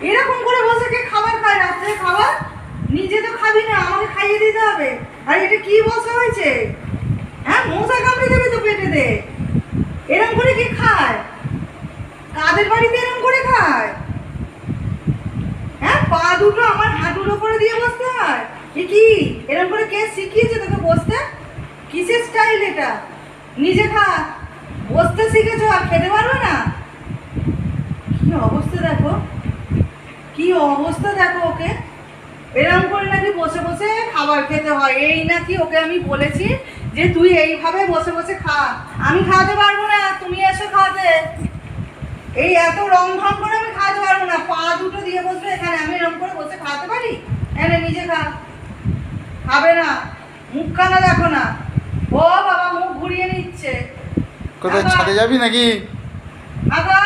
এরকম করে বসে কে খাবার খায় রাত্রে খাবার? নিজে তো খাবি না, আমাকে খাইয়ে দিতে হবে। আর এটা কি বসা হয়েছে? হ্যাঁ, মশা কামড়ে দেবে তো পেটে দে। এরকম করে কে খায়? কাদের বাড়িতে এরকম করে খায়? হ্যাঁ, পা দুটো আমার হাঁটুর ওপরে দিয়ে বসতে হয়? এ কি এরকম করে কে শিখিয়েছে তোকে বসতে? কিসের স্টাইল এটা? নিজে খা, বসতে শিখেছো আর খেতে পারবে না? কি অবস্থা দেখো, কি অবস্থা দেখো ওকে। এরকম করে নাকি বসে বসে খাবার খেতে হয়। এই নাকি ওকে আমি বলেছি যে তুই এইভাবে বসে বসে খা। আমি খাওয়াতে পারবো না, তুমি এসো খাওয়াতে। এই এত রং ঢং করে আমি খাওয়াতে পারবো না। পা দুটো দিয়ে বসবে এখানে, আমি এরকম করে বসে খাওয়াতে পারি? এনে নিজে খা। খাবে না, মুখখানা দেখো না। ও বাবা, মুখ ঘুরিয়ে নিচ্ছে। কোথায় ছাদে যাবি নাকি? আবার